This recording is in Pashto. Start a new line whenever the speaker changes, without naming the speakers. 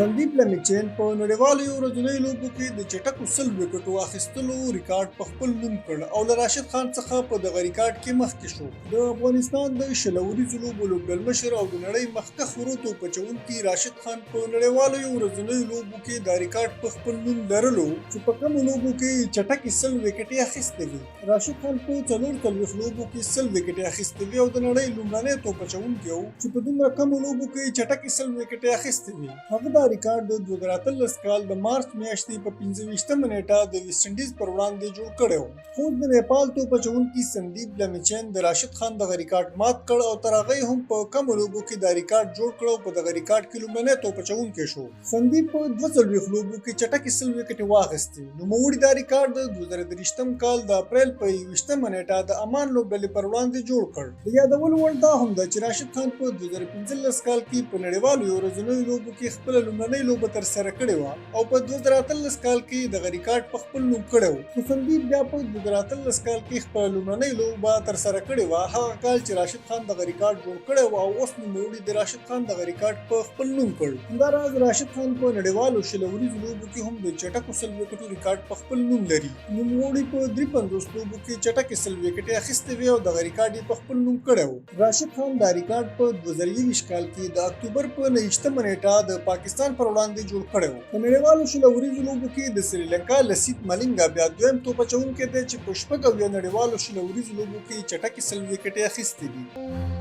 سندیپ لمیچین په نړیوالو ورځنیو لوبو کې د چټکو 100 وکټو اخیستلو ریکارډ په خپل نوم کړ او له راشد خان څخه په دغه ریکارډ کې مخکې شو. د افغانستان د شلوريزو لوبو لوبډلمشر او د نړۍ مخکښ ورو پچونکي راشد خان په نړیوالو ورځنیو لوبو کې دا ریکارډ په خپل نوم لرلو چې په کومو لوبو کې چټکې 100 وکټې اخیستې وي. راشد خان په 44 لوبو کې 100 وکټې اخیستې وي او د نړۍ لومړنی توپچونکی و چې په دومره کمو لوبو کې چټکې 100 وکټې اخیستې وي. هغه دا ریکارډ د 2013 کال د مارچ میاشتې په 25مه نیټه د ویسټ انډیز پر وړاندې جوړ کړی و. خو د نیپال توپچونکي سندیپ لمیچین د راشد خان دغه ریکارډ مات کړ او تر هغه هم په کمو لوبو کې دا ریکارډ جوړ کړ او په دغه ریکارډ کې لومړنی توپچونکی شو. سندیپ په 42 لوبو کې چټکې 100 وکټې واخیستې. نوموړي دا ریکارډ د 2023 کال د اپریل په 21مه نیټه د امان لوبډلې پر وړاندې جوړ کړ. د یادولو وړ دا هم ده چې راشد خان په 2015 کال کې په نړیوالو ورځنیو لوبو کې خپل لومړنۍ لوبه تر سره کړې وه او په 2013 کال کې دغه ریکارډ په خپل نوم کړی و. خو سندیپ بیا په 2013 کال کې خپل لومړنۍ لوبه تر سره کړې وه، هغه کال چې راشد خان دغه ریکارډ جوړ کړی و او اوس نوموړي د راشد خان دغه ریکارډ په خپل نوم کړ. همداراز راشد خان په نړیوالو شلوريزو لوبو کې هم د چټکو 100 وکټو ریکارډ په خپل نوم لري. نوموړي په 53 لوبو کې چټکې 100 وکټې اخیستې وي او دغه ریکارډ یې په خپل نوم کړی و. راشد خان دا ریکارډ په 2021 کال کې د اکتوبر په 29مه نیټه د پاکستان پر وړاندې جوړ کړی و. په نړیوالو شلوريزو لوبو کې د سریلانکا لسیت مالینګا بیا دویم توپچونکی دی چې په 90 نړیوالو شلوريزو لوبو کې چټکې 100 وکټې اخیستې دي.